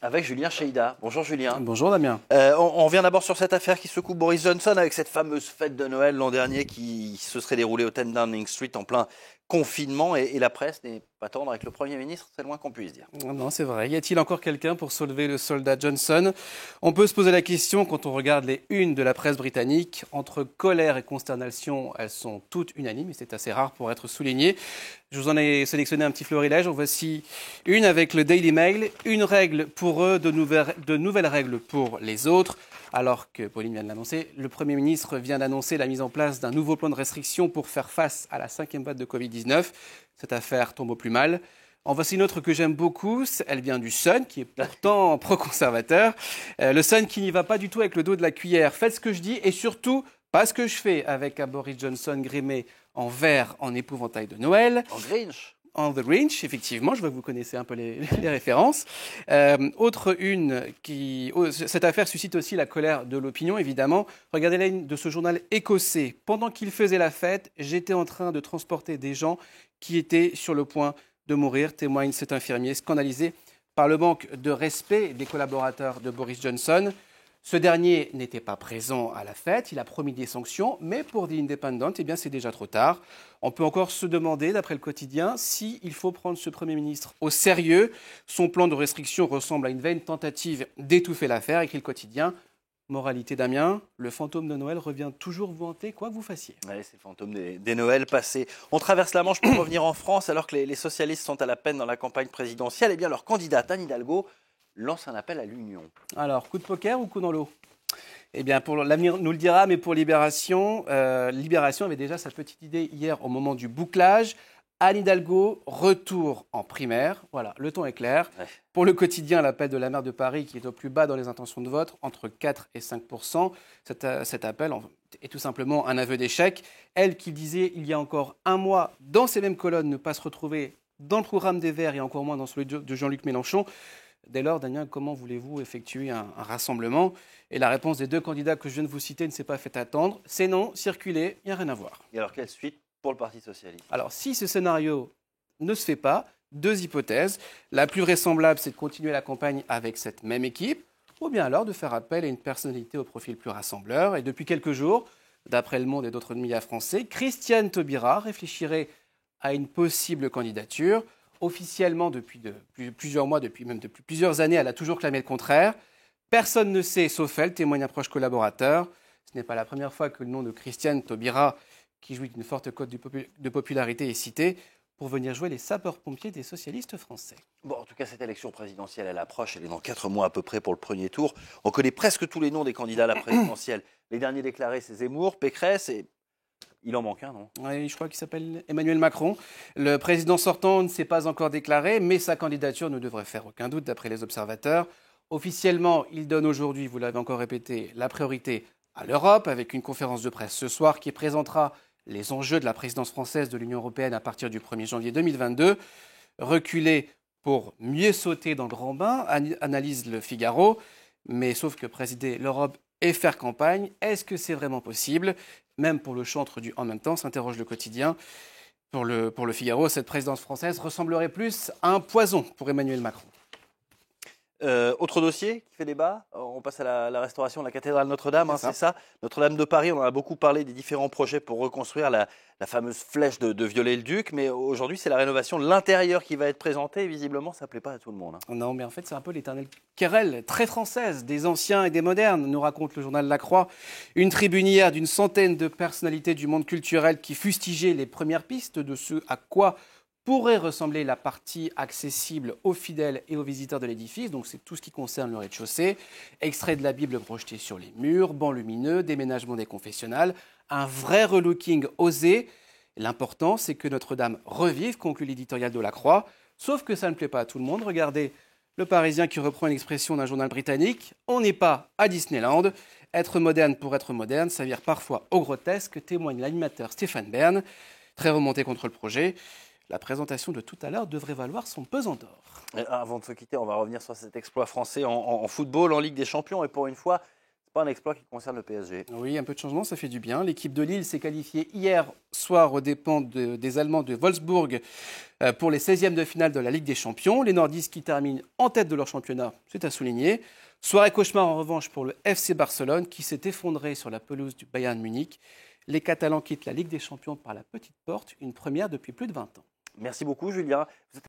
avec Julien Cheida. Bonjour Julien. Bonjour Damien. On revient d'abord sur cette affaire qui secoue Boris Johnson avec cette fameuse fête de Noël l'an dernier qui se serait déroulée au 10 Downing Street en plein confinement et la presse n'est pas tendre avec le Premier ministre, c'est le moins qu'on puisse dire. Non, c'est vrai. Y a-t-il encore quelqu'un pour sauver le soldat Johnson? On peut se poser la question quand on regarde les unes de la presse britannique. Entre colère et consternation, elles sont toutes unanimes et c'est assez rare pour être souligné. Je vous en ai sélectionné un petit florilège. En voici une avec le Daily Mail. Une règle pour eux, de nouvelles règles pour les autres. Alors que Pauline vient de l'annoncer, le Premier ministre vient d'annoncer la mise en place d'un nouveau plan de restriction pour faire face à la 5e vague de Covid-19. Cette affaire tombe au plus mal. En voici une autre que j'aime beaucoup. Elle vient du Sun, qui est pourtant pro-conservateur. Le Sun qui n'y va pas du tout avec le dos de la cuillère. Faites ce que je dis et surtout, pas ce que je fais, avec un Boris Johnson grimé en vert en épouvantail de Noël. En Grinch. En The Grinch, effectivement, je vois que vous connaissez un peu les références. Autre une cette affaire suscite aussi la colère de l'opinion, évidemment. Regardez la ligne de ce journal écossais. Pendant qu'il faisait la fête, j'étais en train de transporter des gens qui étaient sur le point de mourir, témoigne cet infirmier scandalisé par le manque de respect des collaborateurs de Boris Johnson. Ce dernier n'était pas présent à la fête, il a promis des sanctions, mais pour The Independent, eh bien, c'est déjà trop tard. On peut encore se demander, d'après le quotidien, s'il faut prendre ce Premier ministre au sérieux. Son plan de restriction ressemble à une vaine tentative d'étouffer l'affaire, écrit le quotidien. Moralité Damien, le fantôme de Noël revient toujours vous hanter, quoi que vous fassiez. Oui, c'est le fantôme des Noëls passés. On traverse la Manche pour revenir en France alors que les socialistes sont à la peine dans la campagne présidentielle. Eh bien, leur candidate Anne Hidalgo lance un appel à l'union. Alors, coup de poker ou coup dans l'eau? Eh bien, pour l'avenir nous le dira, mais pour Libération, Libération avait déjà sa petite idée hier au moment du bouclage. Anne Hidalgo, retour en primaire. Voilà, le ton est clair. Ouais. Pour le quotidien, l'appel de la maire de Paris, qui est au plus bas dans les intentions de vote, entre 4 et 5%. Cet appel est tout simplement un aveu d'échec. Elle qui disait il y a encore un mois, dans ces mêmes colonnes, ne pas se retrouver dans le programme des Verts et encore moins dans celui de Jean-Luc Mélenchon. Dès lors, Damien, comment voulez-vous effectuer un rassemblement? Et la réponse des deux candidats que je viens de vous citer ne s'est pas fait attendre. C'est non, circuler, il n'y a rien à voir. Et alors, quelle suite pour le Parti socialiste? Alors, si ce scénario ne se fait pas, deux hypothèses. La plus vraisemblable, c'est de continuer la campagne avec cette même équipe, ou bien alors de faire appel à une personnalité au profil plus rassembleur. Et depuis quelques jours, d'après Le Monde et d'autres médias français, Christiane Taubira réfléchirait à une possible candidature. Officiellement, depuis plusieurs mois, depuis plusieurs années, elle a toujours clamé le contraire. Personne ne sait, sauf elle, témoigne un proche collaborateur. Ce n'est pas la première fois que le nom de Christiane Taubira, qui jouit d'une forte cote de popularité, est cité pour venir jouer les sapeurs-pompiers des socialistes français. Bon, en tout cas, cette élection présidentielle, elle approche. Elle est dans 4 mois à peu près pour le premier tour. On connaît presque tous les noms des candidats à la présidentielle. Les derniers déclarés, c'est Zemmour, Pécresse et... Il en manque un, non? Oui, je crois qu'il s'appelle Emmanuel Macron. Le président sortant ne s'est pas encore déclaré, mais sa candidature ne devrait faire aucun doute d'après les observateurs. Officiellement, il donne aujourd'hui, vous l'avez encore répété, la priorité à l'Europe, avec une conférence de presse ce soir qui présentera les enjeux de la présidence française de l'Union européenne à partir du 1er janvier 2022. Reculer pour mieux sauter dans le grand bain, analyse le Figaro. Mais sauf que présider l'Europe et faire campagne, est-ce que c'est vraiment possible? Même pour le chantre du « en même temps », s'interroge le quotidien. Pour le Figaro, cette présidence française ressemblerait plus à un poison pour Emmanuel Macron. Autre dossier qui fait débat, on passe à la restauration de la cathédrale Notre-Dame, c'est ça. Notre-Dame de Paris, on en a beaucoup parlé des différents projets pour reconstruire la fameuse flèche de Viollet-le-Duc, mais aujourd'hui c'est la rénovation de l'intérieur qui va être présentée et visiblement ça ne plaît pas à tout le monde. Non, mais en fait c'est un peu l'éternelle querelle très française des anciens et des modernes, nous raconte le journal La Croix. Une tribune hier d'une centaine de personnalités du monde culturel qui fustigeaient les premières pistes de ce à quoi pourrait ressembler la partie accessible aux fidèles et aux visiteurs de l'édifice. Donc c'est tout ce qui concerne le rez-de-chaussée. Extrait de la Bible projeté sur les murs, bancs lumineux, déménagement des confessionnals. Un vrai relooking osé. L'important, c'est que Notre-Dame revive, conclut l'éditorial de La Croix. Sauf que ça ne plaît pas à tout le monde. Regardez le Parisien qui reprend une expression d'un journal britannique. On n'est pas à Disneyland. Être moderne pour être moderne, ça vire parfois au grotesque, témoigne l'animateur Stéphane Bern, très remonté contre le projet. La présentation de tout à l'heure devrait valoir son pesant d'or. Avant de se quitter, on va revenir sur cet exploit français en football, en Ligue des Champions. Et pour une fois, pas un exploit qui concerne le PSG. Oui, un peu de changement, ça fait du bien. L'équipe de Lille s'est qualifiée hier soir aux dépens des Allemands de Wolfsburg pour les 16e de finale de la Ligue des Champions. Les nordistes qui terminent en tête de leur championnat, c'est à souligner. Soirée cauchemar en revanche pour le FC Barcelone qui s'est effondré sur la pelouse du Bayern Munich. Les Catalans quittent la Ligue des Champions par la petite porte, une première depuis plus de 20 ans. Merci beaucoup Julien.